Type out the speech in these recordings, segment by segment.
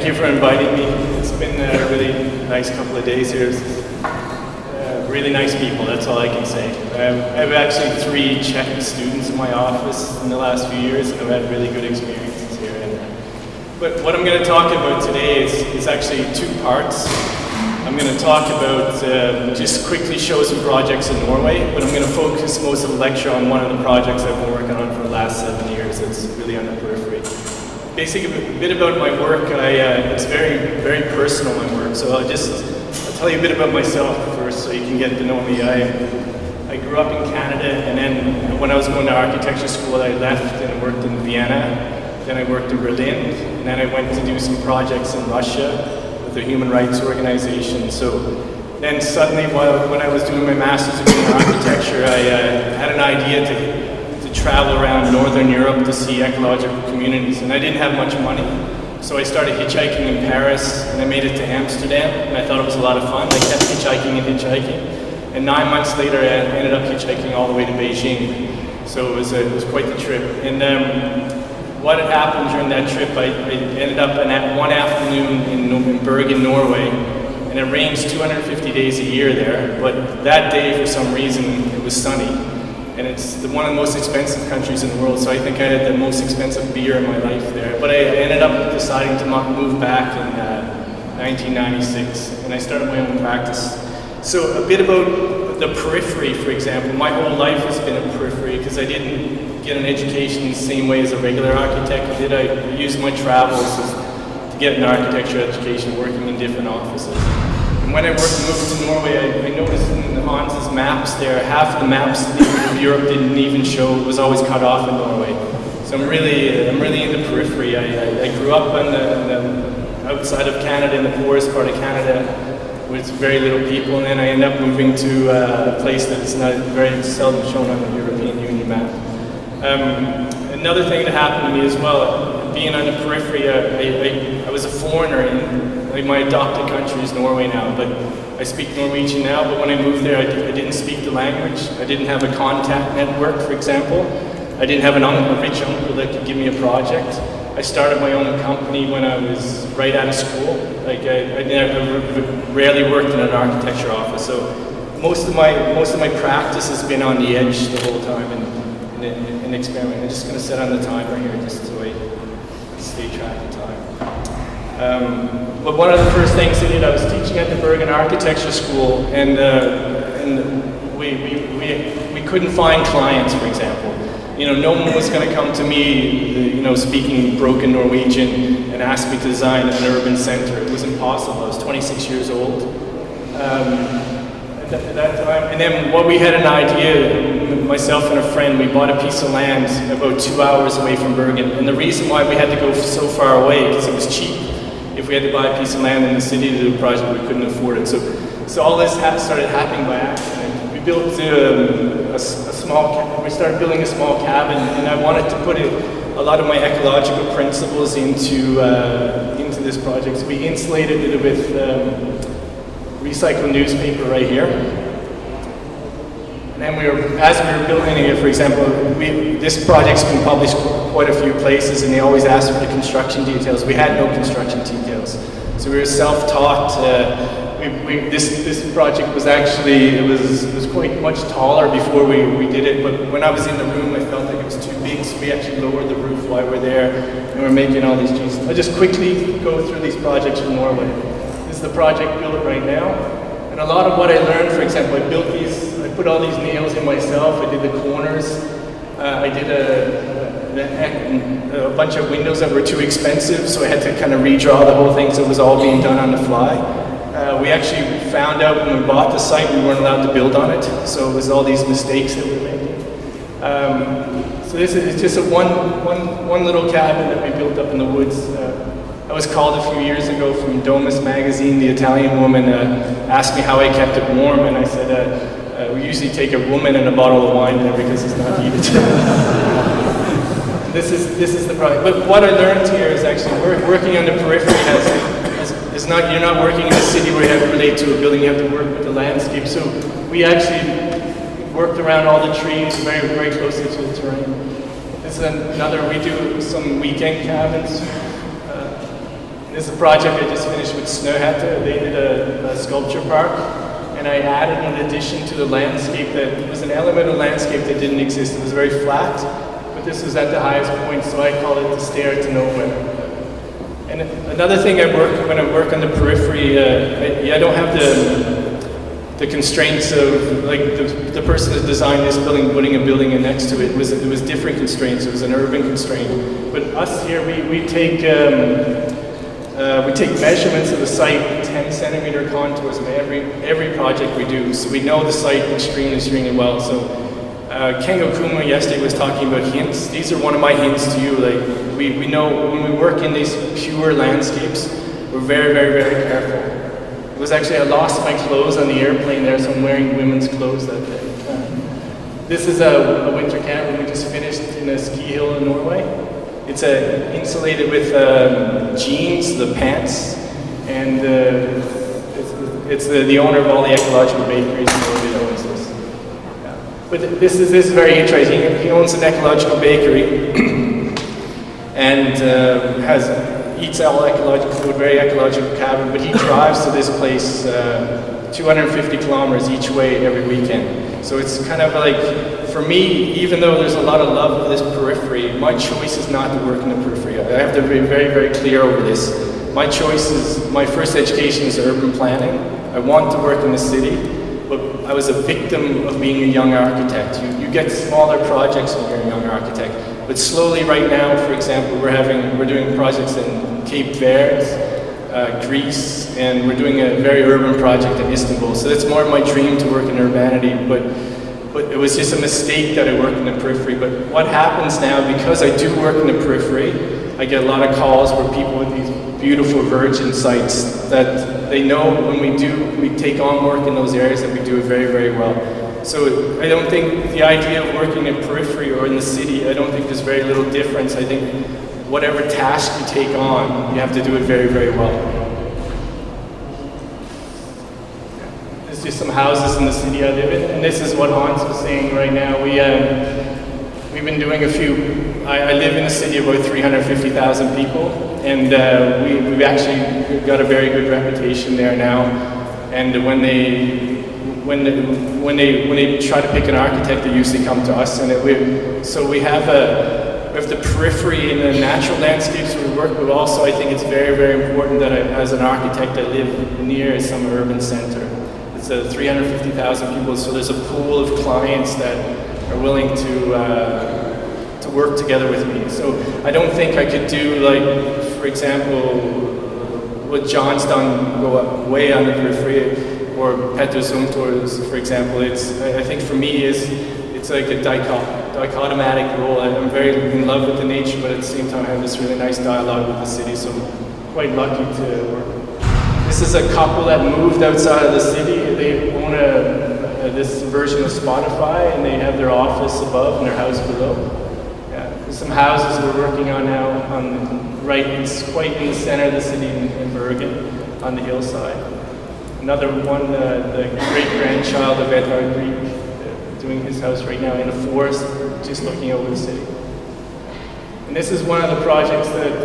thank you for inviting me. It's been a really nice couple of days here. Really nice people, that's all I can say. I have actually 3 Czech students in my office in the last few years, and I've had really good experiences here. But what I'm going to talk about today is actually 2 parts. I'm going to talk about, just quickly show some projects in Norway, but I'm going to focus most of the lecture on one of the projects I've been working on for the last 7 years that's really on the periphery. Basically, a bit about my work, it's very, very personal, my work, so I'll tell you a bit about myself first so you can get to know me. I grew up in Canada, and then when I was going to architecture school, I left and worked in Vienna, then I worked in Berlin, and then I went to do some projects in Russia with a human rights organization. So then suddenly, when I was doing my master's degree in architecture, I had an idea to travel around Northern Europe to see ecological communities, and I didn't have much money. So I started hitchhiking in Paris, and I made it to Amsterdam, and I thought it was a lot of fun. I kept hitchhiking and hitchhiking, and 9 months later I ended up hitchhiking all the way to Beijing. So it was quite the trip. And what had happened during that trip, I ended up one afternoon in Bergen, Norway, and it rains 250 days a year there, but that day for some reason it was sunny. And it's one of the most expensive countries in the world, so I think I had the most expensive beer in my life there. But I ended up deciding to move back in 1996, and I started my own practice. So a bit about the periphery, for example. My whole life has been a periphery because I didn't get an education the same way as a regular architect did. I used my travels to get an architecture education working in different offices. When I moved to Norway, I noticed in Hans's maps there, half the maps of Europe didn't even show, it was always cut off in Norway. So I'm really in the periphery. I grew up on the outside of Canada, in the poorest part of Canada, with very little people, and then I ended up moving to a place that is not very seldom shown on the European Union map. Another thing that happened to me as well, being on the periphery, I was a foreigner in my adopted country is Norway now, but I speak Norwegian now, but when I moved there, I didn't speak the language. I didn't have a contact network, for example. I didn't have a rich uncle that could give me a project. I started my own company when I was right out of school. Like I rarely worked in an architecture office, so most of my practice has been on the edge the whole time and experimenting. I'm just going to set on the timer here just so I stay track of time. But one of the first things I did, I was teaching at the Bergen Architecture School, and we couldn't find clients, for example. You know, no one was going to come to me, speaking broken Norwegian and ask me to design an urban center. It was impossible. I was 26 years old at that time. And then we had an idea, myself and a friend, we bought a piece of land about 2 hours away from Bergen. And the reason why we had to go so far away, because it was cheap. If we had to buy a piece of land in the city to do a project, we couldn't afford it. So all this started happening by accident. We built we started building a small cabin, and I wanted to put a lot of my ecological principles into this project. So we insulated it with recycled newspaper right here. And then as we were building it, for example, this project's been published quite a few places, and they always ask for the construction details. We had no construction details, so we were self-taught. This project was actually it was quite much taller before we did it. But when I was in the room, I felt like it was too big, so we actually lowered the roof while we're there, and we're making all these changes. I'll just quickly go through these projects from Norway. This is the project built right now, and a lot of what I learned, for example, I put all these nails in myself. I did the corners. I did a bunch of windows that were too expensive, so I had to kind of redraw the whole thing, so it was all being done on the fly. We actually found out when we bought the site we weren't allowed to build on it, so it was all these mistakes that we were making. So this is just one little cabin that we built up in the woods. I was called a few years ago from Domus magazine. The Italian woman asked me how I kept it warm, and I said, we usually take a woman and a bottle of wine there because it's not heated. This is the project. But what I learned here is actually working on the periphery you're not working in a city where you have to relate to a building, you have to work with the landscape. So we actually worked around all the trees very, very closely to the terrain. This is we do some weekend cabins. This is a project I just finished with Snøhetta. They did a sculpture park, and I added an addition to the landscape that was an element of landscape that didn't exist. It was very flat, but this was at the highest point, so I call it the stair to nowhere. And another thing when I work on the periphery, I don't have the constraints of like the person that designed this building putting a building in next to it. It was different constraints. It was an urban constraint. But us here, we take measurements of the site, 10-centimeter contours of every project we do. So we know the site extremely well. So Ken Okuma yesterday was talking about hints. These are one of my hints to you. Like we know when we work in these pure landscapes, we're very careful. It was actually, I lost my clothes on the airplane there, so I'm wearing women's clothes that day. This is a winter camp we just finished in a ski hill in Norway. It's insulated with jeans, the pants, and it's the owner of all the ecological bakeries in Norway that owns this. Yeah. But this is very interesting. He owns an ecological bakery and eats all ecological food, very ecological cabin, but he drives to this place 250 kilometers each way every weekend. So it's kind of like, for me, even though there's a lot of love for this periphery, my choice is not to work in the periphery. I have to be very clear over this. My choice is, my first education is urban planning. I want to work in the city, but I was a victim of being a young architect. You get smaller projects when you're a young architect. But slowly right now, for example, we're doing projects in Cape Verde, Greece, and we're doing a very urban project in Istanbul. So that's more of my dream to work in urbanity, but it was just a mistake that I work in the periphery. But what happens now, because I do work in the periphery, I get a lot of calls where people with these beautiful virgin sites that they know when we take on work in those areas that we do it very well. So I don't think the idea of working in periphery or in the city, I don't think there's very little difference. I think whatever task you take on, you have to do it very well. There's just some houses in the city I live in, and this is what Hans was saying right now. We've been doing a few, I live in a city of about 350,000 people, and we've actually got a very good reputation there now. And when they try to pick an architect, they usually come to us. And so we have the periphery and the natural landscapes we work with. Also, I think it's very important that as an architect, I live near some urban center. It's 350,000 people, so there's a pool of clients that are willing to work together with me. So I don't think I could do, like, for example, what John's done, go way on the periphery, or Petter Zumthor's, for example. I think for me, it's like a dichotomatic role. I'm very in love with the nature, but at the same time I have this really nice dialogue with the city, so I'm quite lucky to work. This is a couple that moved outside of the city. They own this version of Spotify, and they have their office above and their house below. Yeah, there's some houses we're working on now it's quite in the center of the city in Bergen, on the hillside. Another one, the great-grandchild of Edvard Grieg, doing his house right now in a forest, just looking over the city. And this is one of the projects that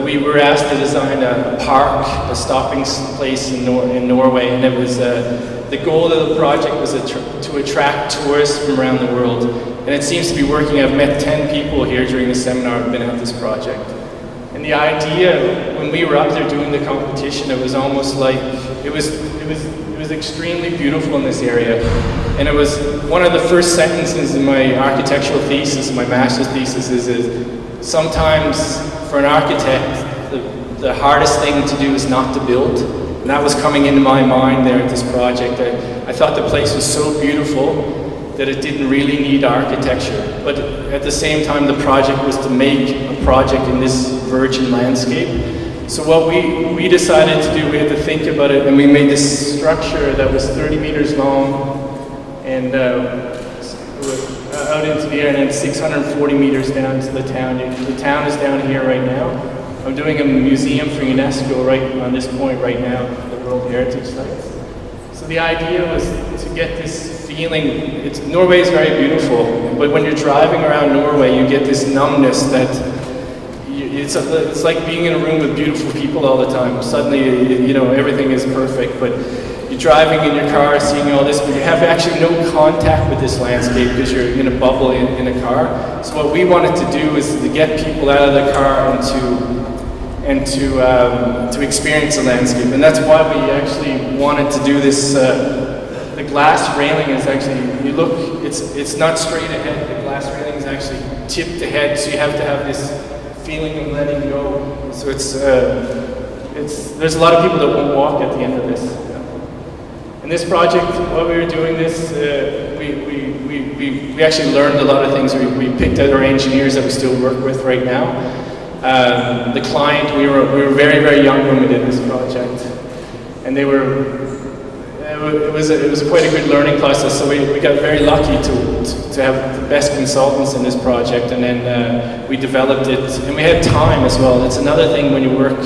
we were asked to design a park, a stopping place in Norway, and it was the goal of the project was to attract tourists from around the world. And it seems to be working. I've met 10 people here during the seminar I've been at this project. And the idea, when we were up there doing the competition, it was almost like, it was extremely beautiful in this area. And it was one of the first sentences in my architectural thesis, my master's thesis, is sometimes for an architect, the hardest thing to do is not to build. And that was coming into my mind there at this project. I thought the place was so beautiful that it didn't really need architecture. But at the same time, the project was to make a project in this virgin landscape. So what we decided to do, we had to think about it, and we made this structure that was 30 meters long and out into the air, and then 640 meters down to the town. The town is down here right now. I'm doing a museum for UNESCO right on this point right now, the World Heritage Sites. So the idea was to get this feeling. Norway is very beautiful, but when you're driving around Norway, you get this numbness that it's like being in a room with beautiful people all the time. Suddenly, you know, everything is perfect, but you're driving in your car, seeing all this, but you have actually no contact with this landscape because you're in a bubble in a car. So what we wanted to do is to get people out of the car and to experience the landscape, and that's why we actually wanted to do this. The glass railing is actually, you look, it's not straight ahead. The glass railing is actually tipped ahead, so you have to have this feeling of letting go. So there's a lot of people that won't walk at the end of this. In this project, while we were doing this, we actually learned a lot of things. We picked out our engineers that we still work with right now. The client, we were very, very young when we did this project, and they were. It was quite a good learning process. So we got very lucky to have the best consultants in this project, and then we developed it, and we had time as well. It's another thing when you work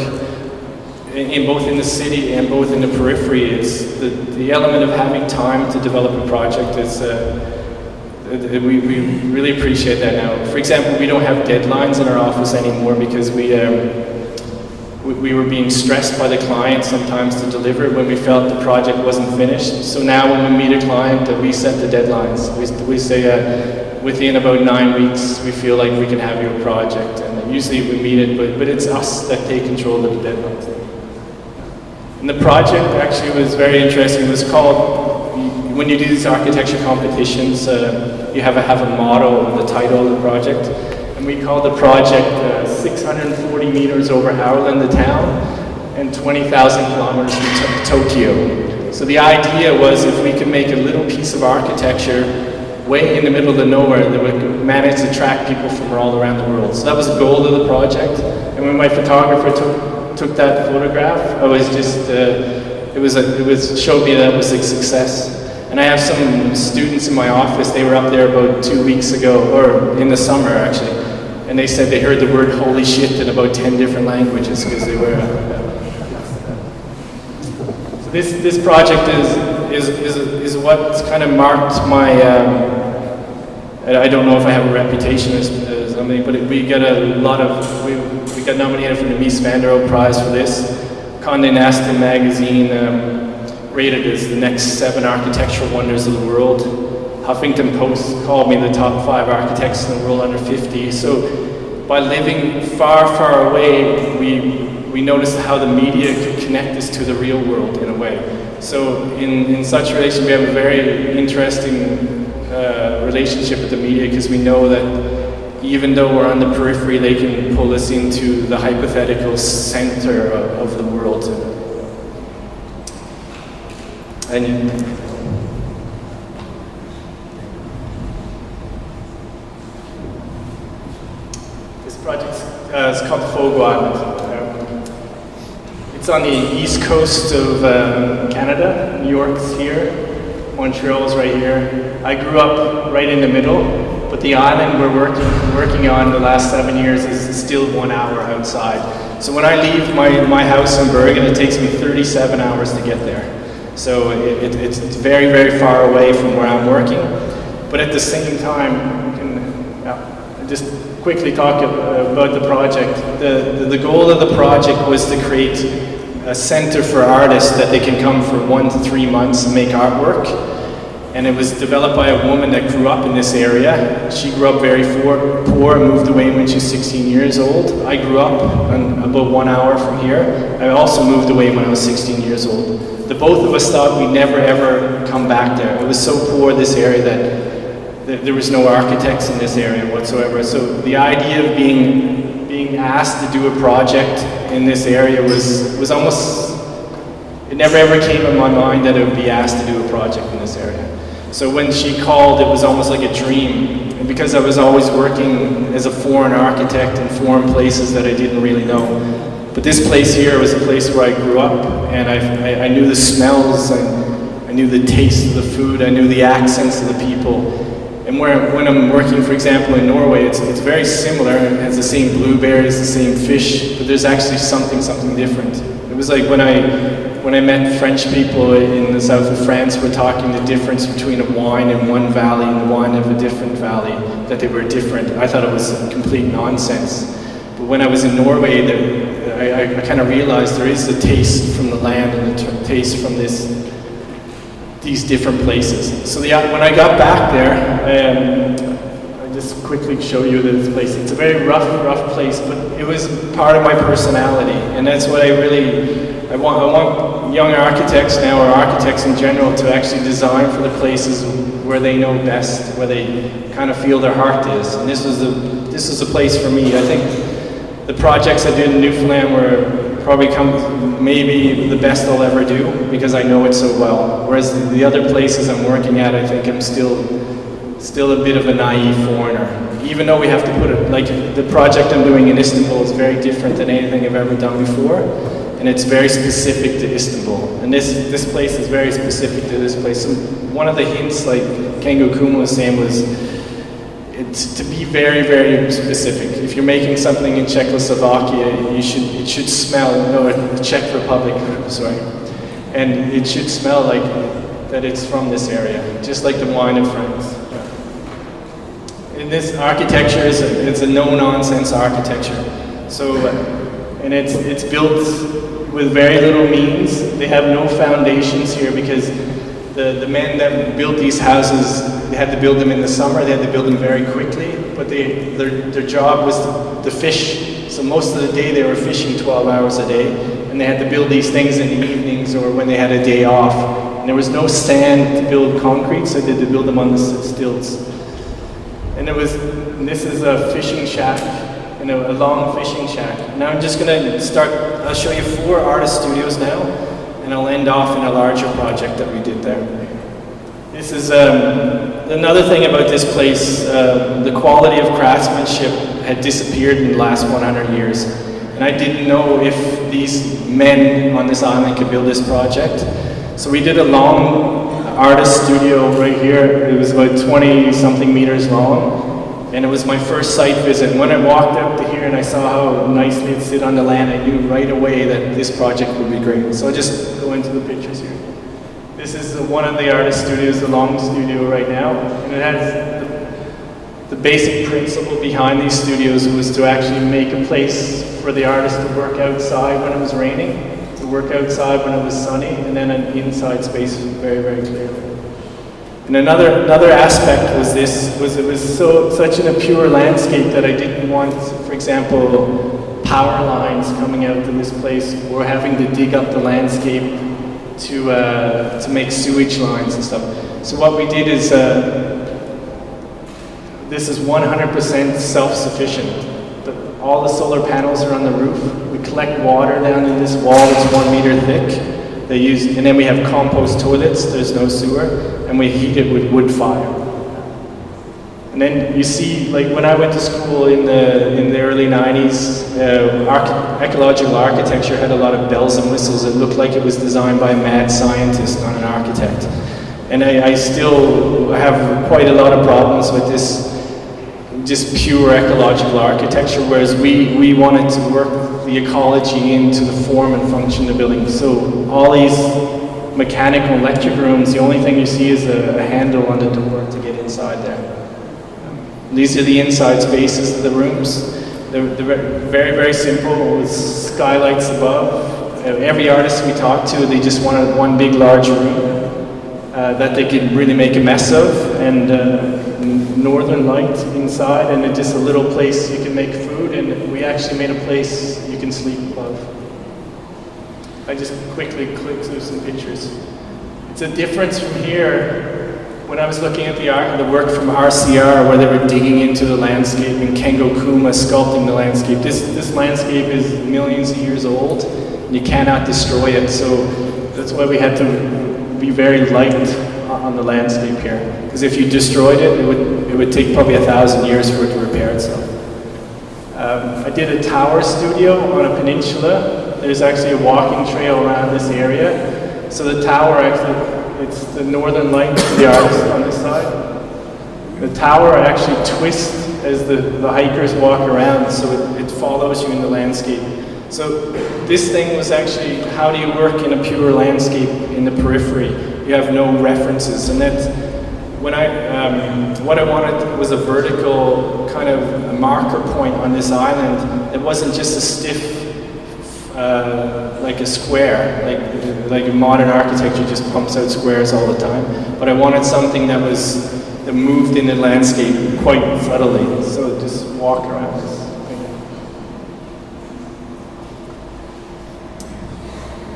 in both in the city and both in the periphery. It's the element of having time to develop a project is. We really appreciate that now. For example, we don't have deadlines in our office anymore because we were being stressed by the client sometimes to deliver when we felt the project wasn't finished. So now when we meet a client, we set the deadlines. We say within about 9 weeks we feel like we can have your project, and usually we meet it, but it's us that take control of the deadlines. And the project actually was very interesting. It was called, when you do these architecture competitions, you have a motto of the title of the project. And we call the project 640 meters over Howland, the town, and 20,000 kilometers from Tokyo. So the idea was if we could make a little piece of architecture way in the middle of nowhere that would manage to attract people from all around the world. So that was the goal of the project. And when my photographer took that photograph, I was just, showed me that was a success. And I have some students in my office, they were up there about 2 weeks ago, or in the summer actually, and they said they heard the word holy shit in about 10 different languages because they were... So this project is what kind of marked my... I don't know if I have a reputation as something, but we got a lot of... We got nominated for the Mies van der Rohe Prize for this. Condé Nast magazine rated as the next 7 architectural wonders of the world. Huffington Post called me the top 5 architects in the world under 50. So by living far, far away, we noticed how the media could connect us to the real world in a way. So in such relation, we have a very interesting relationship with the media because we know that even though we're on the periphery, they can pull us into the hypothetical center of the world. And this project is called Fogo Island. It's on the east coast of Canada. New York's here, Montreal's right here. I grew up right in the middle, but the island we're working on the last 7 years is still 1 hour outside. So when I leave my house in Bergen, it takes me 37 hours to get there. So it's very, very far away from where I'm working. But at the same time, just quickly talk about the project. The goal of the project was to create a center for artists that they can come for 1 to 3 months and make artwork. And it was developed by a woman that grew up in this area. She grew up very poor and moved away when she was 16 years old. I grew up about 1 hour from here. I also moved away when I was 16 years old. The both of us thought we'd never ever come back there. It was so poor, this area, that there was no architects in this area whatsoever. So the idea of being asked to do a project in this area was almost, it never ever came in my mind that I would be asked to do a project in this area. So when she called, it was almost like a dream. And because I was always working as a foreign architect in foreign places that I didn't really know. But this place here was a place where I grew up, and I knew the smells, I knew the taste of the food, I knew the accents of the people. And when I'm working, for example, in Norway, it's very similar. It has the same blueberries, the same fish, but there's actually something different. It was like when I met French people in the south of France, we're talking the difference between a wine in one valley and the wine of a different valley, that they were different. I thought it was complete nonsense. But when I was in Norway, I kind of realized there is a taste from the land and a taste from these different places. So when I got back there, I'll just quickly show you this place. It's a very rough place, but it was part of my personality, and that's what I want young architects now, or architects in general, to actually design for the places where they know best, where they kind of feel their heart is. And this was a place for me. I think the projects I did in Newfoundland were probably maybe the best I'll ever do, because I know it so well. Whereas the other places I'm working at, I think I'm still a bit of a naive foreigner. Even though we have to put it, like the project I'm doing in Istanbul is very different than anything I've ever done before. And it's very specific to Istanbul. And this place is very specific to this place. So one of the hints, like Kengo Kuma was saying, was to be very, very specific. If you're making something in Czechoslovakia, it should smell, or the Czech Republic, sorry. And it should smell like that it's from this area, just like the wine of France. And this architecture it's a no-nonsense architecture. So, and it's built with very little means. They have no foundations here because the men that built these houses, they had to build them in the summer, they had to build them very quickly, but their job was to fish. So most of the day they were fishing 12 hours a day, and they had to build these things in the evenings or when they had a day off. And there was no sand to build concrete, so they had to build them on the stilts. And this is a fishing shack, a long fishing shack. Now I'm just gonna I'll show you 4 artist studios now, and I'll end off in a larger project that we did there. This is another thing about this place. The quality of craftsmanship had disappeared in the last 100 years. And I didn't know if these men on this island could build this project. So we did a long artist studio right here. It was about 20-something meters long. And it was my first site visit. And when I walked up to here and I saw how nicely it sit on the land, I knew right away that this project would be great. So I'll just go into the pictures here. This is one of the artist studios, the long studio right now. And it has the basic principle behind these studios was to actually make a place for the artist to work outside when it was raining, to work outside when it was sunny, and then an inside space very, very clearly. And another aspect was it was such a pure landscape that I didn't want, for example, power lines coming out to this place, or having to dig up the landscape to make sewage lines and stuff. So what we did is, this is 100% self-sufficient. All the solar panels are on the roof. We collect water down in this wall that's 1 meter thick. And then we have compost toilets, there's no sewer, and we heat it with wood fire. And then you see, like when I went to school in the early 90s, ecological architecture had a lot of bells and whistles. It looked like it was designed by a mad scientist, not an architect. And I still have quite a lot of problems with this just pure ecological architecture, whereas we wanted to work the ecology into the form and function of the building. So all these mechanical electric rooms, the only thing you see is a handle on the door to get inside there. These are the inside spaces of the rooms. They're very, very simple, with skylights above. Every artist we talked to, they just wanted one big, large room that they could really make a mess of, and northern light inside, and just a little place you can make food, and we actually made a place you can sleep above. I just quickly clicked through some pictures. It's a difference from here. When I was looking at the work from RCR, where they were digging into the landscape, and Kengo Kuma sculpting the landscape, this landscape is millions of years old, and you cannot destroy it, so that's why we had to be very light on the landscape here. Because if you destroyed it, it would take probably 1,000 years for it to repair itself. I did a tower studio on a peninsula. There's actually a walking trail around this area. So the tower actually, it's the northern light to the artist on this side. The tower actually twists as the hikers walk around, so it follows you in the landscape. So this thing was actually, how do you work in a pure landscape in the periphery? You have no references, and that's what I wanted was a vertical kind of a marker point on this island. It wasn't just a stiff, like a square, like modern architecture just pumps out squares all the time. But I wanted something that moved in the landscape quite subtly. So just walk around this.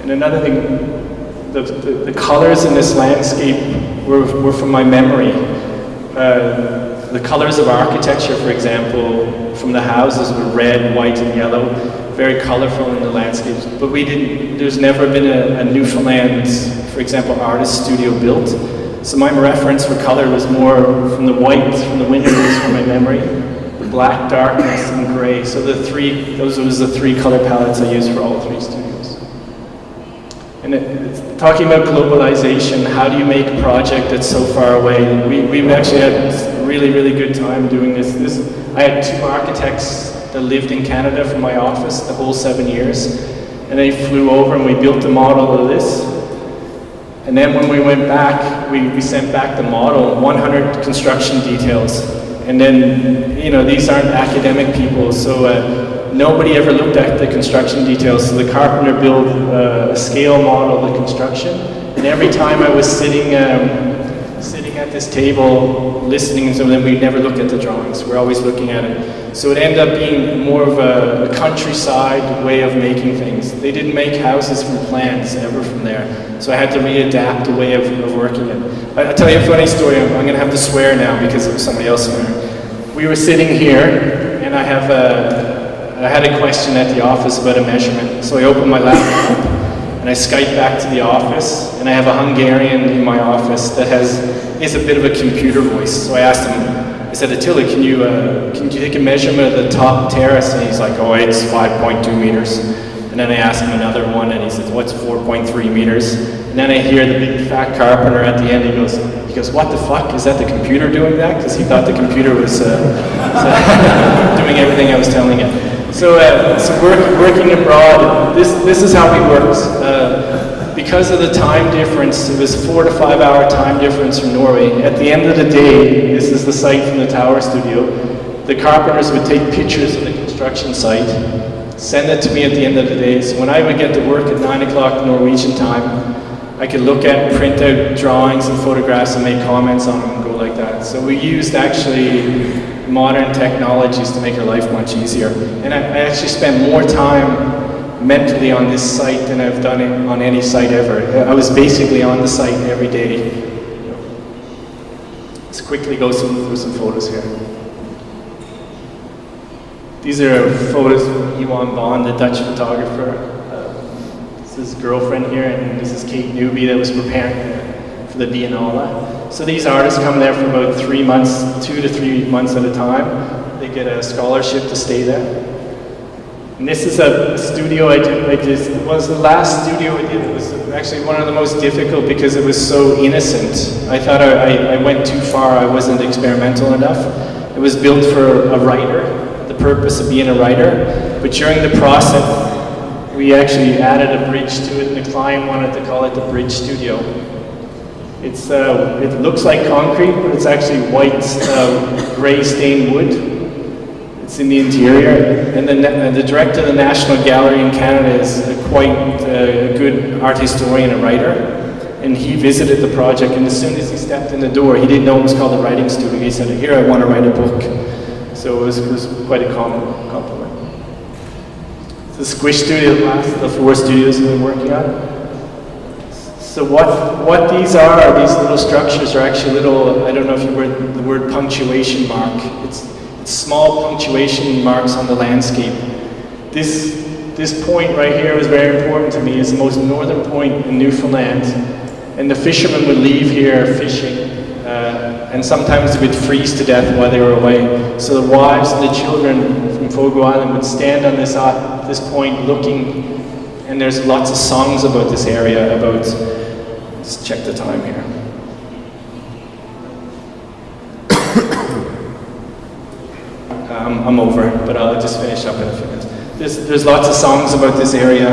And another thing, the colors in this landscape were from my memory. The colors of architecture, for example, from the houses were red, white, and yellow, very colorful in the landscapes. But there's never been a Newfoundland, for example, artist studio built. So my reference for color was more from the white, from the windows, from my memory, the black, darkness, and gray. So those was the three color palettes I used for all three studios. And talking about globalization, how do you make a project that's so far away? We've actually had a really, really good time doing this. I had 2 architects that lived in Canada from my office the whole 7 years. And they flew over and we built a model of this. And then when we went back, we sent back the model, 100 construction details. And then, you know, these aren't academic people, so nobody ever looked at the construction details. So the carpenter built a scale model of the construction. And every time I was sitting at this table, listening to them, we never looked at the drawings. We're always looking at it. So it ended up being more of a countryside way of making things. They didn't make houses from plans ever from there. So I had to readapt a way of working it. I'll tell you a funny story. I'm going to have to swear now because it was somebody else swearing. We were sitting here, and I had a question at the office about a measurement. So I opened my laptop, and I Skyped back to the office, and I have a Hungarian in my office that is a bit of a computer voice. So I asked him, I said, Attila, can you take a measurement of the top terrace? And he's like, oh, it's 5.2 meters. And then I asked him another one, and he said, what's 4.3 meters? And then I hear the big fat carpenter at the end, he goes, what the fuck? Is that the computer doing that? Because he thought the computer was doing everything I was telling him. So working abroad, this is how we worked. Because of the time difference, it was 4 to 5 hour time difference from Norway. At the end of the day, this is the site from the tower studio, the carpenters would take pictures of the construction site, send it to me at the end of the day. So when I would get to work at 9 o'clock Norwegian time, I could look at, print out drawings and photographs and make comments on them and go like that. So we used actually modern technologies to make our life much easier. And I actually spent more time mentally on this site than I've done it on any site ever. I was basically on the site every day. Let's quickly go through some photos here. These are photos of Johan Bond, the Dutch photographer. This is his girlfriend here, and this is Kate Newby that was preparing for the Biennale. So these artists come there for about 3 months, 2 to 3 months at a time. They get a scholarship to stay there. And this is a studio I did. It was the last studio I did. It was actually one of the most difficult because it was so innocent. I thought I went too far. I wasn't experimental enough. It was built for a writer, the purpose of being a writer. But during the process, we actually added a bridge to it, and the client wanted to call it the Bridge Studio. It looks like concrete, but it's actually white, gray stained wood. It's in the interior, and the director of the National Gallery in Canada is quite a good art historian and writer, and he visited the project, and as soon as he stepped in the door, he didn't know it was called the Writing Studio. He said, here, I want to write a book. So it was quite a compliment. The Squish Studio, the 4 studios we've been working on. So what these are, these little structures are actually little, I don't know if you heard the word punctuation mark. It's small punctuation marks on the landscape. This point right here was very important to me. It's the most northern point in Newfoundland. And the fishermen would leave here fishing. And sometimes they would freeze to death while they were away. So the wives and the children from Fogo Island would stand on this point looking, and there's lots of songs about this area, let's check the time here. I'm over, but I'll just finish up in a few minutes. There's lots of songs about this area,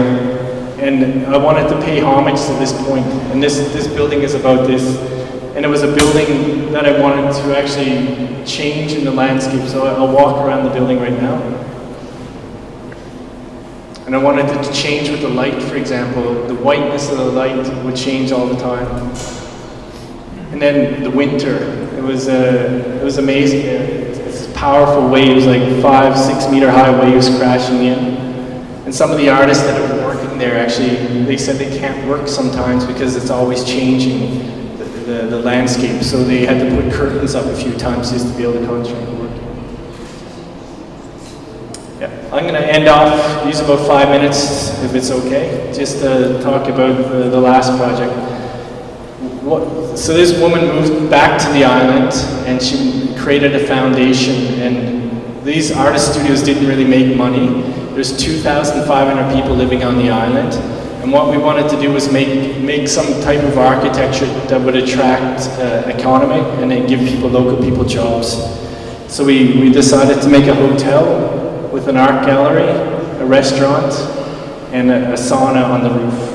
and I wanted to pay homage to this point, and this building is about this. And it was a building that I wanted to actually change in the landscape. So I'll walk around the building right now. And I wanted it to change with the light, for example. The whiteness of the light would change all the time. And then the winter, it was amazing. It's powerful waves, like 5-6 meter high waves crashing in. And some of the artists that are working there actually, they said they can't work sometimes because it's always changing the landscape. So they had to put curtains up a few times just to be able to concentrate on work. Yeah, I'm going to end off, use about 5 minutes if it's okay, just to talk about the last project. So this woman moved back to the island and she created a foundation, and these artist studios didn't really make money. There's 2,500 people living on the island, and what we wanted to do was make some type of architecture that would attract economy and then give local people jobs. So we decided to make a hotel with an art gallery, a restaurant, and a sauna on the roof.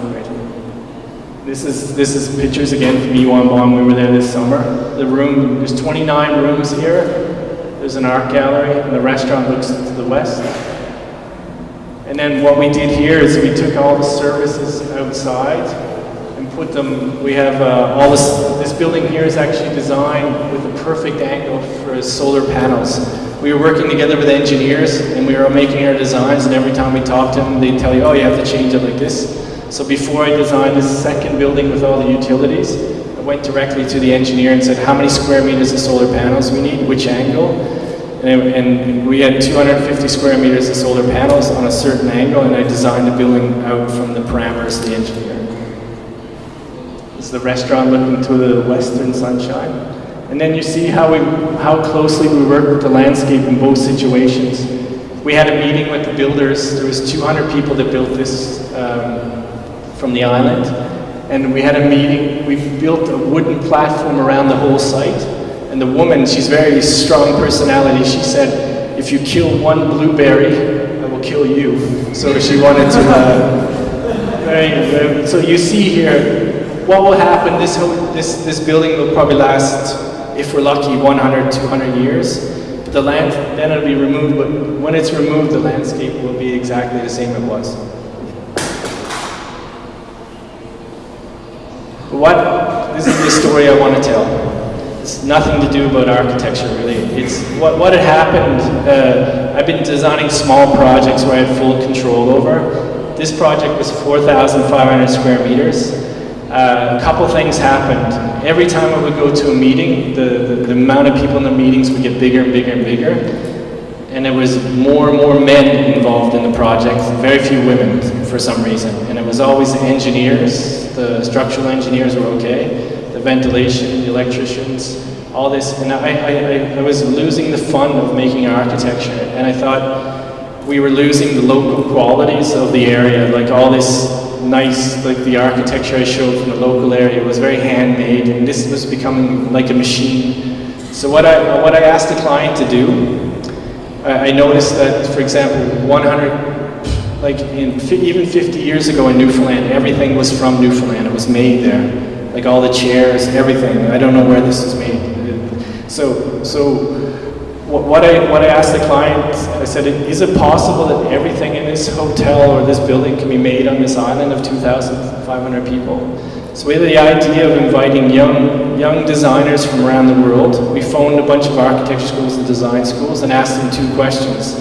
This is pictures again from Iwanbong. We were there this summer. The room, there's 29 rooms here. There's an art gallery, and the restaurant looks to the west. And then what we did here is we took all the services outside and put them, we have all this building here is actually designed with a perfect angle for solar panels. We were working together with engineers and we were making our designs, and every time we talked to them, they'd tell you, oh, you have to change it like this. So before I designed this second building with all the utilities, I went directly to the engineer and said, how many square meters of solar panels we need, which angle? And we had 250 square meters of solar panels on a certain angle, and I designed the building out from the parameters of the engineer. This is the restaurant looking to the western sunshine. And then you see how closely we work with the landscape in both situations. We had a meeting with the builders. There was 200 people that built this from the island. And we had a meeting. We built a wooden platform around the whole site. And the woman, she's very strong personality. She said, if you kill one blueberry, I will kill you. So she wanted to, so you see here, what will happen, this building will probably last, if we're lucky, 100, 200 years. But the land, then it'll be removed, but when it's removed, the landscape will be exactly the same it was. This is the story I want to tell. It's nothing to do about architecture, really. It's what had happened. I've been designing small projects where I had full control over. This project was 4,500 square meters. A couple things happened. Every time I would go to a meeting, the amount of people in the meetings would get bigger and bigger and bigger. And there was more and more men involved in the project, very few women for some reason. And it was always the engineers, the structural engineers were okay. The ventilation, the electricians, all this, and I was losing the fun of making architecture, and I thought we were losing the local qualities of the area, like all this nice, like the architecture I showed from the local area was very handmade, and this was becoming like a machine. So what I asked the client to do, I noticed that, for example, 100, like even 50 years ago in Newfoundland, everything was from Newfoundland, it was made there. Like all the chairs, everything. I don't know where this is made. So what I asked the client, I said, is it possible that everything in this hotel or this building can be made on this island of 2,500 people? So we had the idea of inviting young designers from around the world. We phoned a bunch of architecture schools and design schools and asked them 2 questions.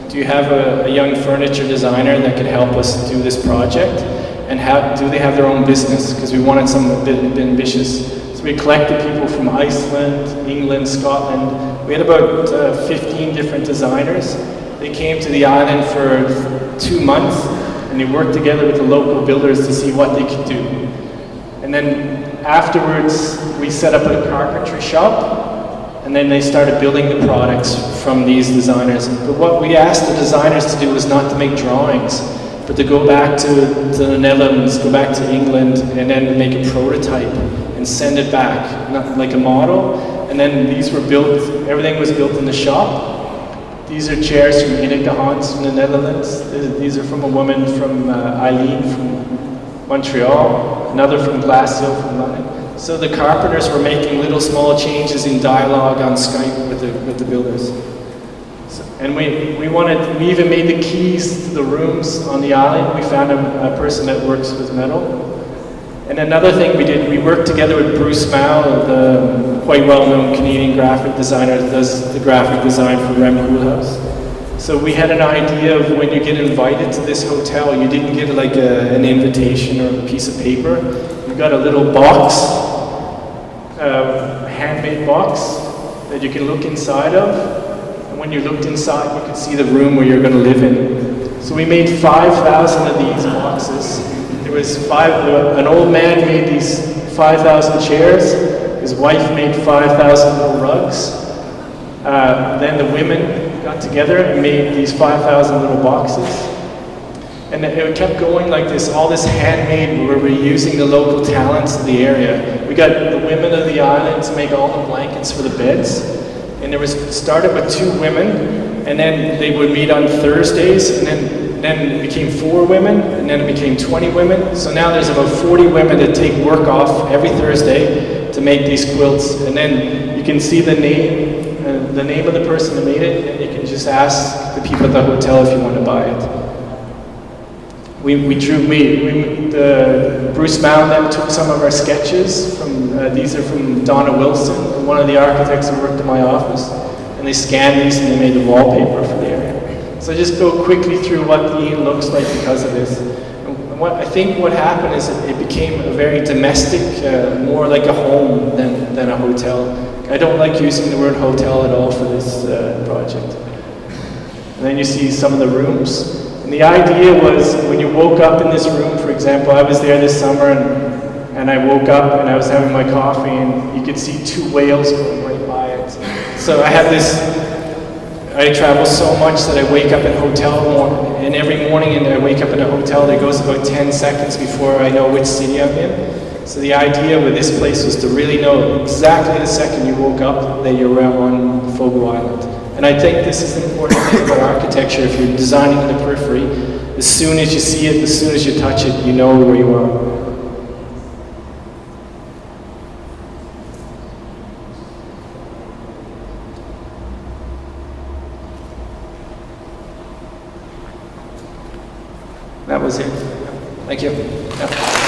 Do you have a young furniture designer that could help us do this project? And do they have their own business? Because we wanted something a bit ambitious. So we collected people from Iceland, England, Scotland. We had about 15 different designers. They came to the island for 2 months, and they worked together with the local builders to see what they could do. And then afterwards, we set up a carpentry shop, and then they started building the products from these designers. But what we asked the designers to do was not to make drawings, but to go back to the Netherlands, go back to England, and then make a prototype and send it back, not like a model. And then these were built, everything was built in the shop. These are chairs from Ineke Hans from the Netherlands. These are from a woman from Eileen from Montreal, another from Glasshill from London. So the carpenters were making little small changes in dialogue on Skype with the builders. And we even made the keys to the rooms on the island. We found a person that works with metal. And another thing we did, we worked together with Bruce Mao, the quite well-known Canadian graphic designer that does the graphic design for Rem Koolhaas. So we had an idea of when you get invited to this hotel, you didn't get like an invitation or a piece of paper. You got a little box, a handmade box that you can look inside of. And when you looked inside, you could see the room where you're going to live in. So we made 5,000 of these boxes. There was an old man made these 5,000 chairs. His wife made 5,000 little rugs. Then the women got together and made these 5,000 little boxes. And it kept going like this, all this handmade, where we're using the local talents of the area. We got the women of the island to make all the blankets for the beds. And it started with 2 women, and then they would meet on Thursdays, and then it became 4 women, and then it became 20 women. So now there's about 40 women that take work off every Thursday to make these quilts. And then you can see the name of the person that made it, and you can just ask the people at the hotel if you want to buy it. Bruce Mao then took some of our sketches from, these are from Donna Wilson, one of the architects who worked in my office, and they scanned these and they made the wallpaper for the area. So I just go quickly through what the inn looks like because of this. And I think what happened is it became a very domestic, more like a home than a hotel. I don't like using the word hotel at all for this project. And then you see some of the rooms. And the idea was when you woke up in this room, for example, I was there this summer and I woke up and I was having my coffee and you could see 2 whales going right by it. So I have this, I travel so much that I wake up in a hotel and every morning and I wake up in a hotel that goes about 10 seconds before I know which city I'm in. So the idea with this place was to really know exactly the second you woke up that you're on Fogo Island. And I think this is an important thing about architecture. If you're designing in the periphery, as soon as you see it, as soon as you touch it, you know where you are. That was it. Thank you. Yeah.